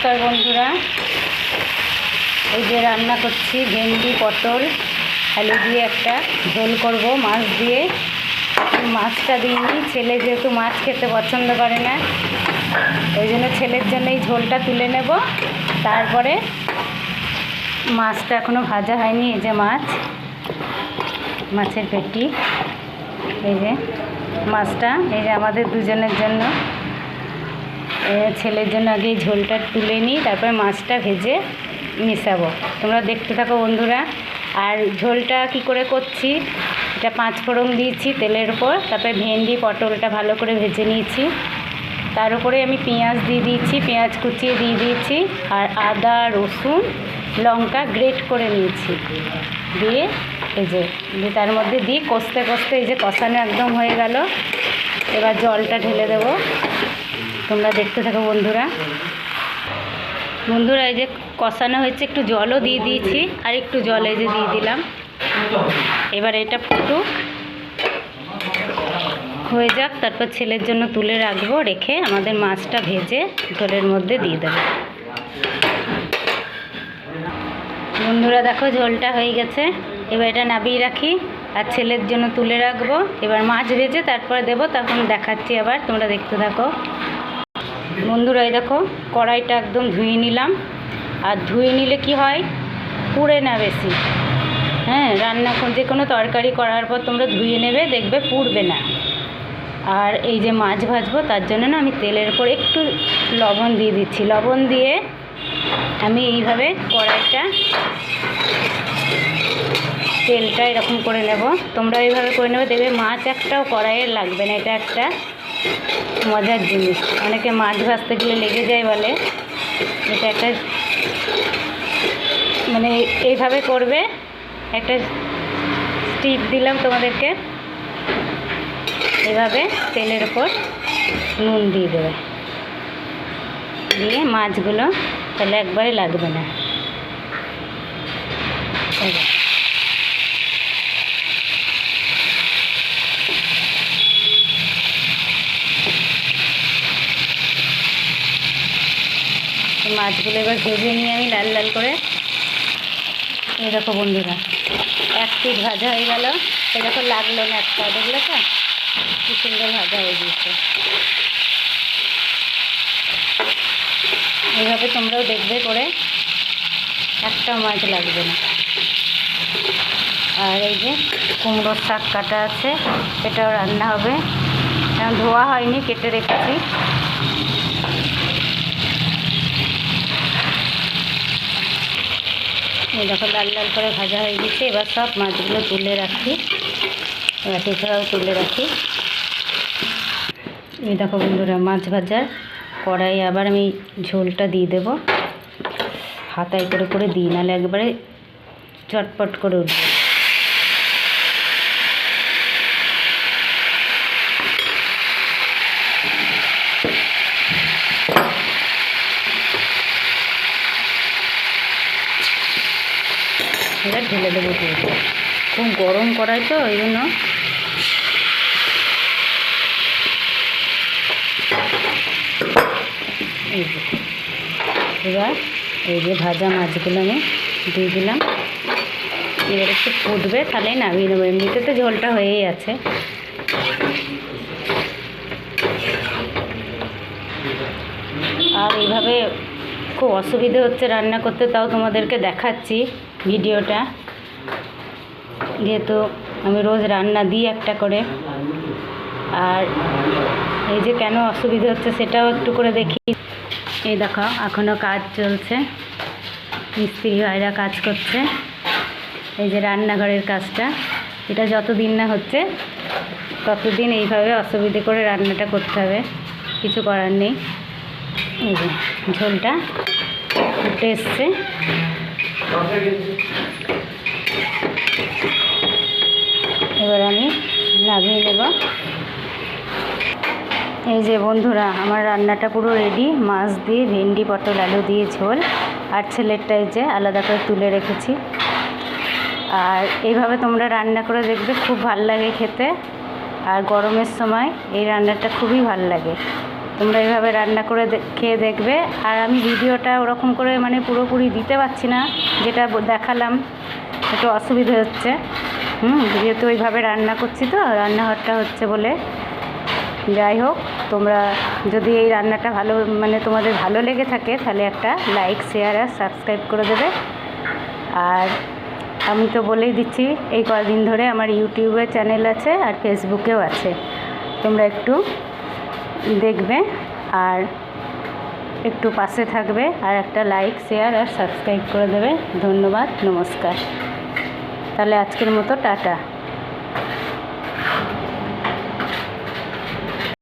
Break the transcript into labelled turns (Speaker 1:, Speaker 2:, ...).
Speaker 1: নমস্কার বন্ধুরা, এই যে রান্না করছি ভেন্ডি পটল আলু দিয়ে একটা ঝোল করব মাছ দিয়ে। মাছটা দিইনি, ছেলে যেহেতু মাছ খেতে পছন্দ করে না, ওই জন্য ছেলের জন্য এই ঝোলটা তুলে নেব। তারপরে মাছটা এখনও ভাজা হয়নি, এই যে মাছের পেটি, এই যে মাছটা, এই যে আমাদের দুজনের জন্য, ছেলের জন্য আগে এই ঝোলটা তুলে নিই, তারপরে মাছটা ভেজে মেশাবো। তোমরা দেখতে থাকো বন্ধুরা। আর ঝোলটা কি করে করছি, এটা 5 ফোড়ন দিয়েছি তেলের উপর, তারপরে ভেন্ডি পটলটা ভালো করে ভেজে নিয়েছি, তার উপরে আমি পেঁয়াজ দিয়ে দিয়েছি, পেঁয়াজ কুচিয়ে দিয়ে দিয়েছি, আর আদা রসুন লঙ্কা গ্রেট করে নিয়েছি, দিয়ে এই যে তার মধ্যে দিয়ে কষতে কষতে এই যে কষানো একদম হয়ে গেল। এবার জলটা ঢেলে দেবো, তোমরা দেখতে থাকো বন্ধুরা। এই যে কষানো হয়েছে, একটু জলও দিয়ে দিয়েছি, আর একটু জল এই যে দিয়ে দিলাম। এবার এটা ফুটুক, হয়ে যাক, তারপর ছেলের জন্য তুলে রাখবো, রেখে আমাদের মাছটা ভেজে ঝোলের মধ্যে দিয়ে দেবো। বন্ধুরা দেখো ঝোলটা হয়ে গেছে, এবার এটা নামিয়ে রাখি আর ছেলের জন্য তুলে রাখবো। এবার মাছ ভেজে তারপরে দেবো, তখন দেখাচ্ছি আবার, তোমরা দেখতে থাকো বন্ধুরা। এই দেখো কড়াইটা একদম ধুয়ে নিলাম, আর ধুয়ে নিলে কি হয়, পুড়ে না বেশি। হ্যাঁ, রান্না যে কোনো তরকারি করার পর তোমরা ধুয়ে নেবে, দেখবে পুড়বে না। আর এই যে মাছ ভাজবো, তার জন্য না আমি তেলের উপর একটু লবণ দিয়ে দিচ্ছি। লবণ দিয়ে আমি এইভাবে কড়াইটা, তেলটা এরকম করে নেব, তোমরা এইভাবে করে নেবে, দেখবে মাছ একটাও কড়াইয়ে লাগবে না। এটা একটা মজার জিনিস, অনেকে মাছ ভাজতে গেলে লেগে যায় বলে, এটা একটা মানে এইভাবে করবে। একটা টিপ দিলাম তোমাদেরকে, এভাবে তেলের উপর নুন দিয়ে দেবে, দিয়ে মাছগুলো তাহলে একবারে লাগবে না। মাছগুলো এবার ভেজে নিয়ে আমি লাল লাল করে, এই দেখো বন্ধুরা, এক পিঠ ভাজা হয়ে গেল। এই দেখো লাগলো না একটা, দেখলে তো কি সুন্দর ভাজা হয়ে গিয়েছে। এইভাবে তোমরাও দেখবে করে, একটাও মাছ লাগবে না। আর এই যে কুমড়োর শাক কাটা আছে, এটাও রান্না হবে, ধোয়া হয়নি, কেটে রেখেছি। এই দেখো লাল লাল করে ভাজা হয়ে গেছে। এবার সব মাছগুলো তুলে রাখি, এছাড়াও তুলে রাখি। এই দেখো বন্ধুরা, মাছ ভাজার কড়াই আবার আমি ঝোলটা দিয়ে দেবো, হাতায় করে করে দিই, নাহলে একবারে চটপট করে উঠবে। এবার ঢেলে দেবো, খুব গরম কড়াই তো, ওই জন্য এবার এই যে ভাজা মাছগুলো আমি দিয়ে দিলাম। এবার একটু ফুটবে, তাহলেই নামিয়ে নেবো, এমনিতে তো ঝোলটা হয়েই আছে। আর এইভাবে খুব অসুবিধে হচ্ছে রান্না করতে, তাও তোমাদেরকে দেখাচ্ছি ভিডিওটা, যেহেতু আমি রোজ রান্না দিই একটা করে। আর এই যে কেন অসুবিধে হচ্ছে সেটাও একটু করে দেখি। এই দেখো এখনও কাজ চলছে, মিস্ত্রি ভাইরা কাজ করছে। এই যে রান্নাঘরের কাজটা, এটা যতদিন না হচ্ছে ততদিন এইভাবে অসুবিধে করে রান্নাটা করতে হবে, কিছু করার নেই। এই যে ঝোলটা ফুটে এসছে, এবার আমি নামিয়ে নেব। এই যে বন্ধুরা, আমার রান্নাটা পুরো রেডি, মাছ দিয়ে ভেন্ডি পটল আলু দিয়ে ঝোল, আর ছেলেরটা এই যে আলাদা করে তুলে রেখেছি। আর এইভাবে তোমরা রান্না করে দেখবে, খুব ভাল লাগে খেতে। আর গরমের সময় এই রান্নাটা খুবই ভাল লাগে। তোমরা এইভাবে রান্না করে খেয়ে দেখবে। আর আমি ভিডিওটা ওরকম করে মানে পুরোপুরি দিতে পারছি না, যেটা দেখালাম একটু অসুবিধা হচ্ছে। যেহেতু ওইভাবে রান্না করছি তো, রান্নাঘরটা হচ্ছে বলে। যাই হোক, তোমরা যদি এই রান্নাটা মানে তোমাদের ভালো লেগে থাকে তাহলে একটা লাইক, শেয়ার আর সাবস্ক্রাইব করে দেবে। আর আমি তো বলেই দিচ্ছি, এই কদিন ধরে আমার ইউটিউবে চ্যানেল আছে আর ফেসবুকেও আছে, তোমরা একটু দেখবে আর একটু পাশে থাকবে, আর একটা লাইক, শেয়ার আর সাবস্ক্রাইব করে দেবে। ধন্যবাদ, নমস্কার। তাহলে আজকের মতো টাটা।